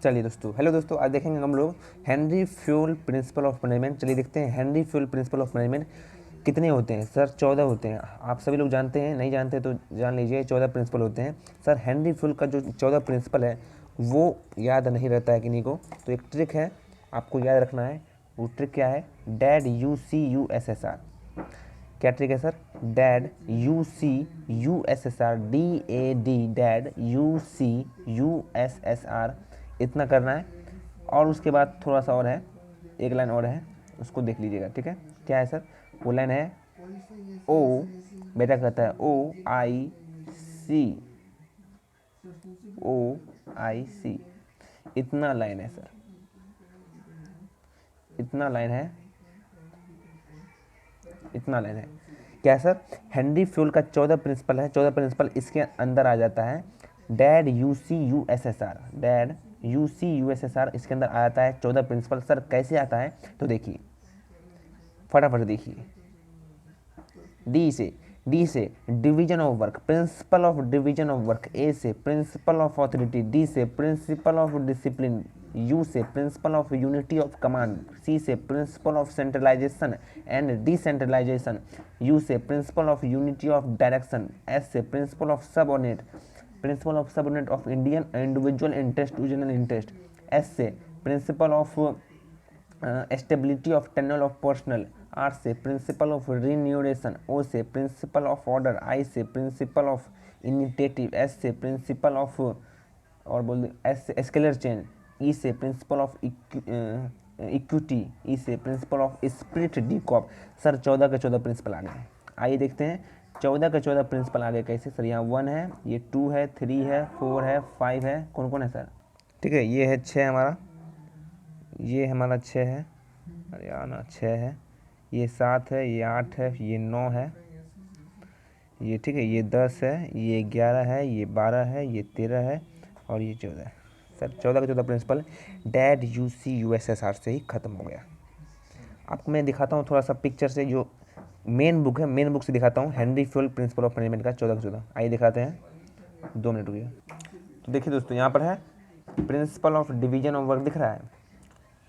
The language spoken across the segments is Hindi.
चलिए दोस्तों, हेलो दोस्तों, आज देखेंगे हम लोग Henry fuel principle of management. चलिए देखते हैं Henry fuel principle of management कितने होते हैं। सर 14 होते हैं। आप सभी लोग जानते हैं, नहीं जानते तो जान लीजिए 14 प्रिंसिपल होते हैं। सर हेनरी फ्यूल का जो 14 प्रिंसिपल है वो याद नहीं रहता है किन्हीं को, तो एक ट्रिक है आपको याद रखना है। वो ट्रिक क्या है? Dad UCUSSR। क्या ट्रिक है sir? Dad UCUSSR, DAD, dad UCUSSR, इतना करना है। और उसके बाद थोड़ा सा और है, एक लाइन और है, उसको देख लीजिएगा। ठीक है, क्या है सर? वो लाइन है ओ, बेटा कहता है OIC, इतना लाइन है सर, इतना लाइन है, इतना लाइन है। क्या है सर? हेनरी फ्यूल का 14 प्रिंसिपल है। 14 प्रिंसिपल इसके अंदर आ जाता है। डैड UCUSSR, डैड UCUSSR इसके अंदर आ जाता है 14 प्रिंसिपल। सर कैसे आता है? तो देखिए, फटाफट देखिए। डी से division of work, principle of division of work. A से प्रिंसिपल ऑफ ऑथोरिटी। डी से प्रिंसिपल ऑफ डिसिप्लिन। यू से principle of unity of command. C से principle of centralisation and decentralisation. U से principle of unity of direction. S से principle of subordinate, principle of subordinate of Indian individual interest to general interest. S से principle of stability of tenure of personal. R से प्रिंसिपल ऑफ रिन्यूरेशन। ओ से प्रिंसिपल ऑफ ऑर्डर। आई से प्रिंसिपल ऑफ इनिटेटिव। एस से प्रिंसिपल ऑफ, और बोल दे एस से स्केलर चेन। ई से प्रिंसिपल ऑफ इक्विटी। ई से principle of spirit D corp. Sir 14 के 14 प्रिंसिपल आ गए। आइए देखते हैं 14 के 14 प्रिंसिपल आ गए कैसे। सर यहाँ 1 है, ये 2 है, 3 है, 4 है, 5 है। कौन कौन है सर? ठीक है, ये है 6 हमारा, ये हमारा 6 है, अरे यार ना 6 है, ये 7 है, ये 8 है, ये 9 है, ये ठीक है, ये 10 है, ये 11 है, ये 12 है, ये 13 है और ये 14 है। सर 14 का 14 प्रिंसिपल डैड UCUSSR से ही ख़त्म हो गया। आपको मैं दिखाता हूँ थोड़ा सा पिक्चर से, जो मेन बुक है, मेन बुक से दिखाता हूँ Henry fuel principle of management का 14 का 14। आइए दिखाते हैं, 2 मिनट रुकिए। तो देखिए दोस्तों, यहाँ पर है principle of division of work, दिख रहा है।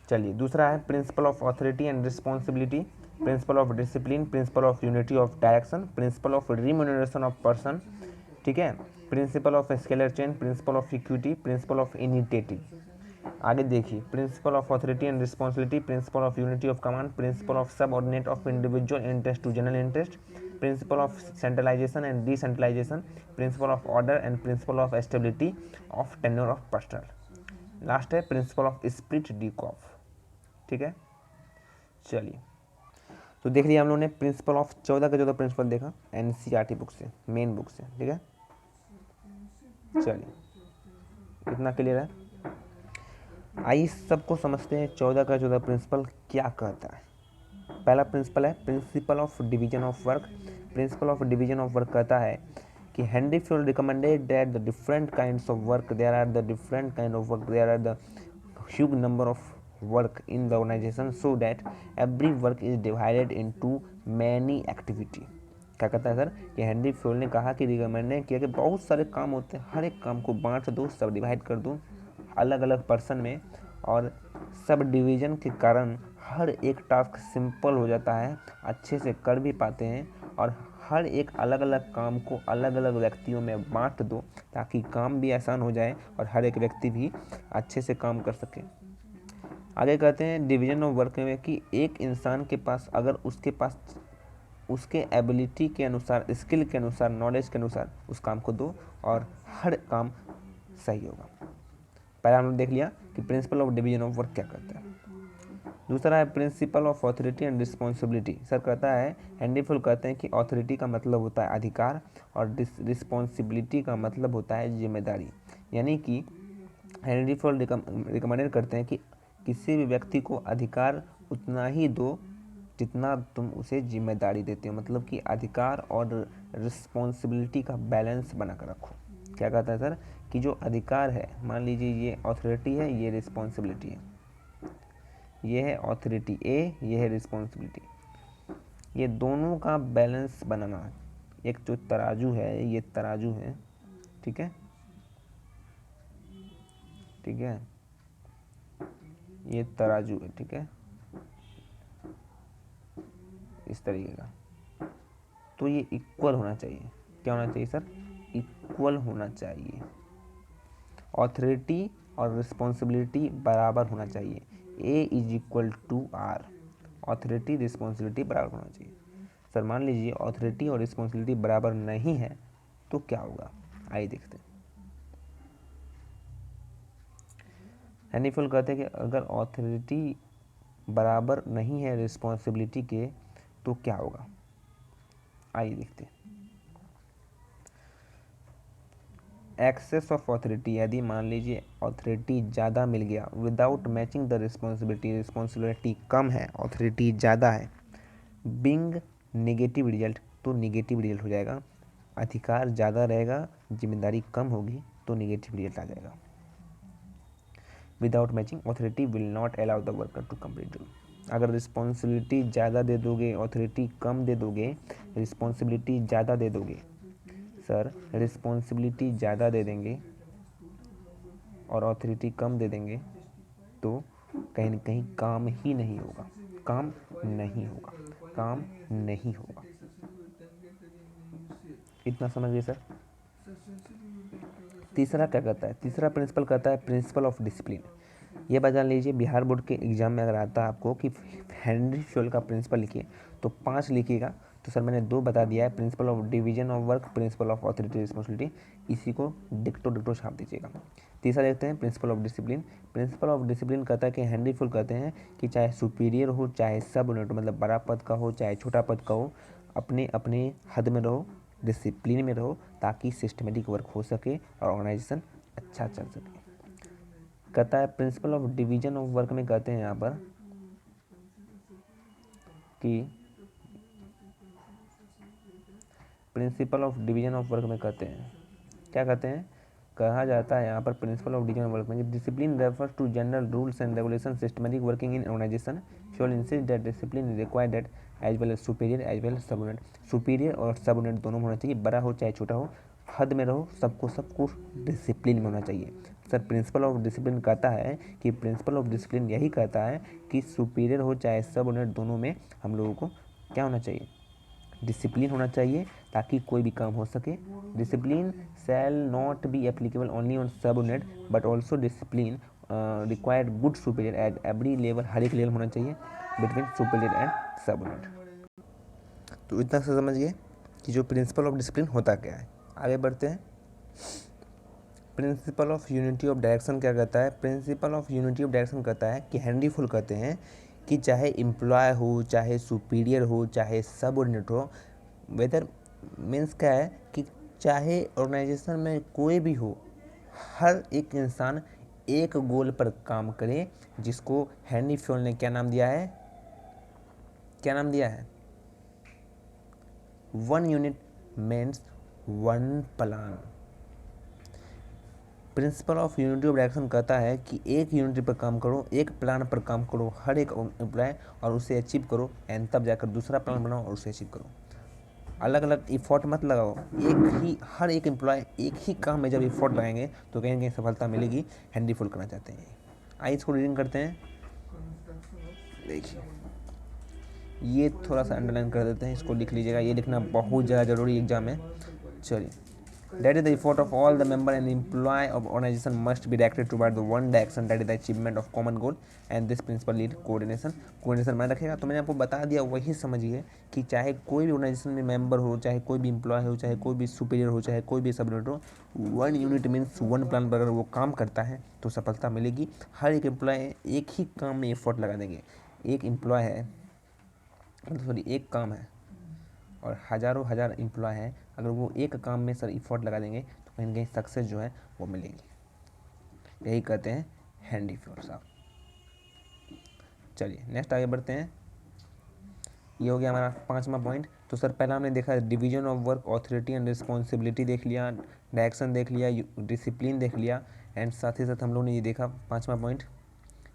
चलिए, दूसरा है principle of authority and responsibility, principle of discipline, principle of unity of direction, principle of remuneration of person, ठीक है, principle of scalar chain, principle of equity, principle of initiative. आगे देखिए, principle of authority and responsibility, principle of unity of command, principle of subordinate of individual interest to general interest, principle of centralisation and decentralisation, principle of order and principle of stability of tenure of personal. Last है principle of spirit de corps. ठीक है, चलिए तो देख लिया हम लोगों ने प्रिंसिपल ऑफ 14 का 14 प्रिंसिपल देखा NCERT बुक से, मेन बुक से। ठीक है, चलिए इतना क्लियर है। आइए सबको समझते हैं 14 का 14 प्रिंसिपल क्या कहता है। पहला प्रिंसिपल है principle of division of work. Principle of division of work कहता है कि Henry Fayol recommended that the different kinds of work, there are the different kind of work, there are the huge number of work in the organization so that every work is divided into many activity। क्या कहता है सर? कि हेनरी फ्यूल ने कहा कि रिकमेंड किया कि बहुत सारे काम होते हैं, हर एक काम को बांट दो, सब डिवाइड कर दो अलग अलग पर्सन में, और सब डिवीजन के कारण हर एक टास्क सिंपल हो जाता है, अच्छे से कर भी पाते हैं, और हर एक अलग अलग काम को अलग अलग व्यक्तियों में बांट दो ताकि काम भी आसान हो जाए और हर एक व्यक्ति भी अच्छे से काम कर सके। आगे कहते हैं डिवीजन ऑफ वर्क में कि एक इंसान के पास अगर उसके पास उसके एबिलिटी के अनुसार, स्किल के अनुसार, नॉलेज के अनुसार उस काम को दो और हर काम सही होगा। पहला हमने देख लिया कि principal of division of work क्या कहता है। दूसरा है principle of authority and responsibility. Sir कहता है, हेनरी फ्यूल कहते हैं कि ऑथोरिटी का मतलब होता है अधिकार और रिस्पॉन्सिबिलिटी का मतलब होता है जिम्मेदारी। यानी कि हेनरी फ्यूल रिकमेंडेड करते हैं कि किसी भी व्यक्ति को अधिकार उतना ही दो जितना तुम उसे जिम्मेदारी देते हो, मतलब कि अधिकार और रिस्पॉन्सिबिलिटी का बैलेंस बना कर रखो। क्या कहता है सर? कि जो अधिकार है, मान लीजिए ये अथॉरिटी है, ये रिस्पॉन्सिबिलिटी है, ये है अथॉरिटी ए, ये है रिस्पॉन्सिबिलिटी, ये दोनों का बैलेंस बनाना। एक जो तराजू है, ये तराजू है, ठीक है, ठीक है, ये तराजू है, ठीक है, इस तरीके का। तो ये इक्वल होना चाहिए। क्या होना चाहिए सर? इक्वल होना चाहिए। ऑथोरिटी और रिस्पॉन्सिबिलिटी बराबर होना चाहिए। A is equal to R. Authority responsibility बराबर होना चाहिए। सर मान लीजिए ऑथोरिटी और रिस्पॉन्सिबिलिटी बराबर नहीं है तो क्या होगा, आइए देखते हैं। हैंडीफुल कहते हैं कि अगर ऑथोरिटी बराबर नहीं है रिस्पॉन्सिबिलिटी के तो क्या होगा, आइए देखते हैं। एक्सेस ऑफ ऑथोरिटी, यदि मान लीजिए ऑथोरिटी ज़्यादा मिल गया without matching the responsibility, responsibility कम है ऑथोरिटी ज़्यादा है, बिंग नेगेटिव रिजल्ट, तो नेगेटिव रिजल्ट हो जाएगा। अधिकार ज़्यादा रहेगा जिम्मेदारी कम होगी तो नेगेटिव रिजल्ट आ जाएगा। Without matching authority will not allow the worker to complete duty. अगर रिस्पॉन्सिबिलिटी ज़्यादा दे दोगे ऑथोरिटी कम दे दोगे, रिस्पॉन्सिबिलिटी ज़्यादा दे दोगे, सर रिस्पॉन्सिबिलिटी ज़्यादा दे देंगे और ऑथोरिटी कम दे देंगे तो कहीं ना कहीं काम ही नहीं होगा, काम नहीं होगा, काम नहीं होगा। इतना समझ गए सर? तीसरा क्या कहता है? तीसरा प्रिंसिपल कहता है प्रिंसिपल ऑफ डिसिप्लिन। ये बता लीजिए बिहार बोर्ड के एग्जाम में अगर आता है आपको कि हेनरी फ्योल का प्रिंसिपल लिखिए तो 5 लिखिएगा। तो सर मैंने 2 बता दिया है, principle of division of work, principle of authority responsibility, इसी को डिक्टो छाप दीजिएगा। तीसरा देखते हैं principal of discipline. Principle of discipline कहता है कि हेनरी फ्योल कहते हैं कि चाहे सुपीरियर हो चाहे सबऑर्डिनेट, मतलब बड़ा पद का हो चाहे छोटा पद का हो, अपने अपने हद में रहो, डिसिप्लिन में रहो, ताकि सिस्टमेटिक वर्क हो सके और ऑर्गेनाइजेशन अच्छा चल सके। कहता है principle of division of work में कहते हैं यहाँ पर कि principal of division of work में कहते हैं, क्या कहते हैं, कहा जाता है यहाँ पर principle of division of work में discipline refers to general rules and regulation systematic working in organisation should insist that discipline is required that as well as superior as well as subordinate, superior और सबऑर्डिनेट दोनों में होना चाहिए, बड़ा हो चाहे छोटा हो, हद में रहो, सबको सबको डिसिप्लिन में होना चाहिए। सर प्रिंसिपल ऑफ डिसिप्लिन कहता है कि प्रिंसिपल ऑफ डिसिप्लिन यही कहता है कि सुपीरियर हो चाहे सबऑर्डिनेट दोनों में हम लोगों को क्या होना चाहिए, डिसिप्लिन होना चाहिए ताकि कोई भी काम हो सके। Discipline shall not be applicable only on subordinate but also discipline required good superior at every level, हर एक लेवल होना चाहिए बिटवीन सुपीरियर एंड सबऑर्डिनेट। तो इतना से समझिए कि जो प्रिंसिपल ऑफ डिसिप्लिन होता क्या है। आगे बढ़ते हैं। Principal of unity of direction क्या कहता है? Principle of unity of direction कहता है कि हेनरी फुल कहते हैं कि चाहे एम्प्लॉय हो चाहे सुपीरियर हो चाहे सबऑर्डिनेट हो, वेदर मीन्स क्या है कि चाहे ऑर्गेनाइजेशन में कोई भी हो, हर एक इंसान एक गोल पर काम करे, जिसको हेनरी फ्योल ने क्या नाम दिया है, क्या नाम दिया है, 1 unit means 1 plan. Principal of unity of direction कहता है कि एक यूनिटी पर काम करो, एक प्लान पर काम करो, हर एक एम्प्लॉय, और उसे अचीव करो, एंड तब जाकर दूसरा प्लान बनाओ और उसे अचीव करो। अलग अलग इफोर्ट मत लगाओ, एक ही हर एक एम्प्लॉय एक ही काम में जब इफोर्ट लगाएंगे तो कहीं ना कहीं सफलता मिलेगी। हेनरी फुल करना चाहते हैं। आइए इसको रीडिंग करते हैं। देखिए ये थोड़ा सा अंडरलाइन कर देते हैं, इसको लिख लीजिएगा, ये लिखना बहुत ज़्यादा जरूरी एग्जाम है। चलिए, that is the effort of all the member and employee of organization must be directed toward the one direction, that is the achievement of common goal, and this principle lead coordination में रखेगा। तो मैंने आपको बता दिया, वही समझिए कि चाहे कोई भी ऑर्गेनाइजेशन में मेंबर हो, चाहे कोई भी एम्प्लॉय हो, चाहे कोई भी सुपीरियर हो, चाहे कोई भी सबऑर्डिनेट हो, 1 यूनिट मीन्स 1 प्लान पर अगर वो काम करता है तो सफलता मिलेगी। हर एक एम्प्लॉय एक ही काम में एफर्ट लगा देंगे। एक एम्प्लॉय है, सॉरी एक काम है और हज़ारों हज़ार एम्प्लॉय हैं, अगर वो एक काम में सर इफोर्ट लगा देंगे तो कहीं ना कहीं सक्सेस जो है वो मिलेगी। यही कहते हैं हेनरी फ्योल साहब। चलिए नेक्स्ट आगे बढ़ते हैं। ये हो गया हमारा 5वां पॉइंट। तो सर पहला हमने देखा division of work, authority and responsibility देख लिया, डायरेक्शन देख लिया, डिसिप्लिन देख लिया, एंड साथ ही साथ हम लोगों ने ये देखा 5वां पॉइंट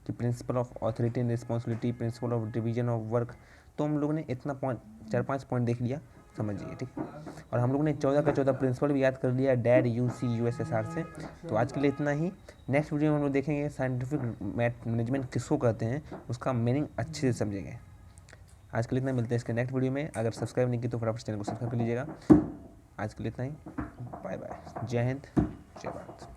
कि principal of authority and responsibility, principle of division of work. तो हम लोगों ने इतना 4-5 पॉइंट देख लिया। समझिए, ठीक। और हम लोगों ने 14 का 14 प्रिंसिपल भी याद कर लिया डैड UCUSSR से। तो आज के लिए इतना ही। नेक्स्ट वीडियो में हम लोग देखेंगे साइंटिफिक मैनेजमेंट किसको कहते हैं, उसका मीनिंग अच्छे से समझेंगे। आज के लिए इतना, मिलते हैं इसके नेक्स्ट वीडियो में। अगर सब्सक्राइब नहीं की तो फटाफट चैनल को सब्सक्राइब कर लीजिएगा। आज के लिए इतना ही, बाय बाय, जय हिंद, जय भारत।